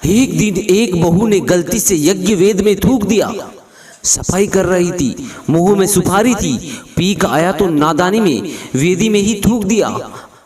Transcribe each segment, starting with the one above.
एक दिन एक बहू ने गलती से यज्ञ वेद में थूक दिया। सफाई कर रही थी, मुंह में सुपारी थी, पीक आया तो नादानी में वेदी में ही थूक दिया।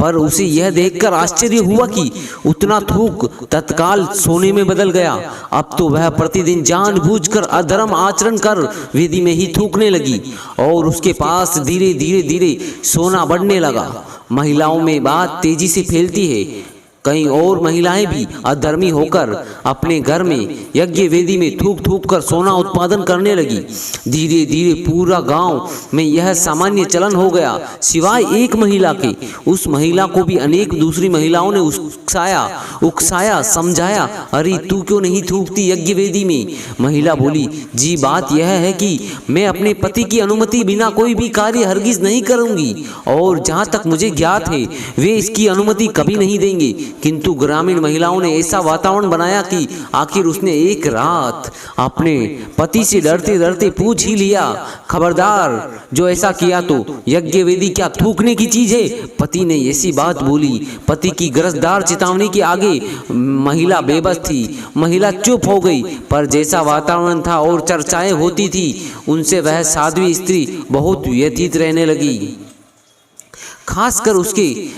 पर उसे यह देखकर आश्चर्य हुआ कि उतना थूक तत्काल सोने में बदल गया। अब तो वह प्रतिदिन जानबूझकर अधर्म आचरण कर वेदी में ही थूकने लगी और उसके पास धीरे धीरे धीरे सोना बढ़ने लगा। महिलाओं में बात तेजी से फैलती है। कई और महिलाएं भी अधर्मी होकर अपने घर में यज्ञ वेदी में थूक थूक कर सोना उत्पादन करने लगी। धीरे धीरे पूरा गांव में यह सामान्य चलन हो गया, सिवाय एक महिला के। उस महिला को भी अनेक दूसरी महिलाओं ने उकसाया, समझाया, अरे तू क्यों नहीं थूकती यज्ञ वेदी में। महिला बोली, जी बात यह है कि मैं अपने पति की अनुमति बिना कोई भी कार्य हरगिज नहीं करूंगी, और जहाँ तक मुझे ज्ञात है वे इसकी अनुमति कभी नहीं देंगे। किंतु ग्रामीण महिलाओं ने ऐसा वातावरण बनाया कि आखिर उसने एक रात अपने पति से डरते डरते पूछ ही लिया, खबरदार जो ऐसा किया तो यज्ञ वेदी क्या थूकने की चीज है। पति ने ऐसी बात बोली। पति की गरजदार चेतावनी के आगे महिला बेबस थी। महिला चुप हो गई। पर जैसा वातावरण था और चर्चाएं होती थी, उनसे वह साध्वी स्त्री बहुत व्यथित रहने लगी। खासकर उसके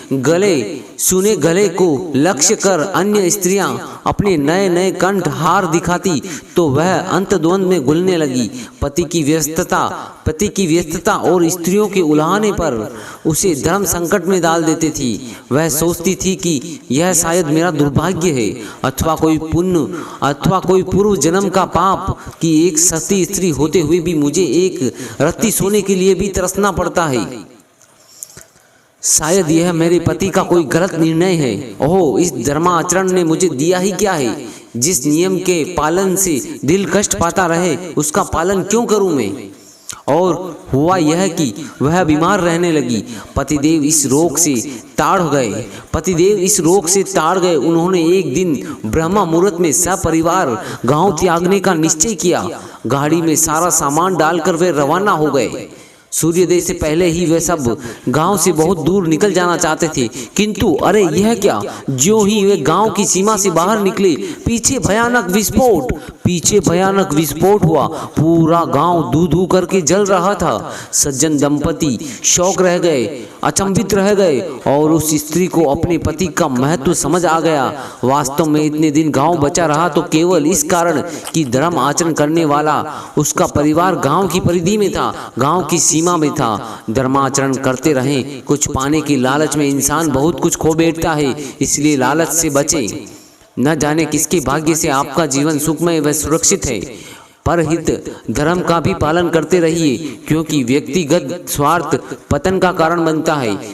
सुने गले को लक्ष्य कर अन्य स्त्रियां अपने नए नए कंठ हार दिखाती तो वह अंतद्वंद में घुलने लगी। पति की व्यस्तता और स्त्रियों के उलाहने पर उसे धर्म संकट में डाल देती थी। वह सोचती थी कि यह शायद मेरा दुर्भाग्य है, अथवा कोई पुण्य, अथवा कोई पूर्व जन्म का पाप कि एक सती स्त्री होते हुए भी मुझे एक रत्ती सोने के लिए भी तरसना पड़ता है। शायद यह मेरे पति का कोई गलत निर्णय है। ओह, इस धर्माचरण ने मुझे दिया ही क्या है। जिस नियम के पालन से दिल कष्ट पाता रहे उसका पालन क्यों करूं मैं। और हुआ यह कि वह बीमार रहने लगी। पतिदेव इस रोग से ताड़ गए। उन्होंने एक दिन ब्रह्मा मुहूर्त में सपरिवार गांव त्यागने का निश्चय किया। गाड़ी में सारा सामान डालकर वे रवाना हो गए। सूर्योदय से पहले ही वे सब गांव से बहुत दूर निकल जाना चाहते थे, किंतु अरे यह क्या, ज्यों ही वे गांव की सीमा से बाहर निकले पीछे भयानक विस्फोट हुआ। पूरा गांव धू धू करके जल रहा था। सज्जन दंपति अचंभित रह गए और उस स्त्री को अपने पति का महत्व समझ आ गया। वास्तव में इतने दिन गांव बचा रहा तो केवल इस कारण कि धर्म आचरण करने वाला उसका परिवार गांव की परिधि में था, गांव की सीमा में था। धर्माचरण करते रहें। कुछ पाने की लालच में इंसान बहुत कुछ खो बैठता है, इसलिए लालच से बचें। न जाने किसके भाग्य से आपका जीवन सुखमय व सुरक्षित है। परहित धर्म का भी पालन करते रहिए, क्योंकि व्यक्तिगत स्वार्थ पतन का कारण बनता है।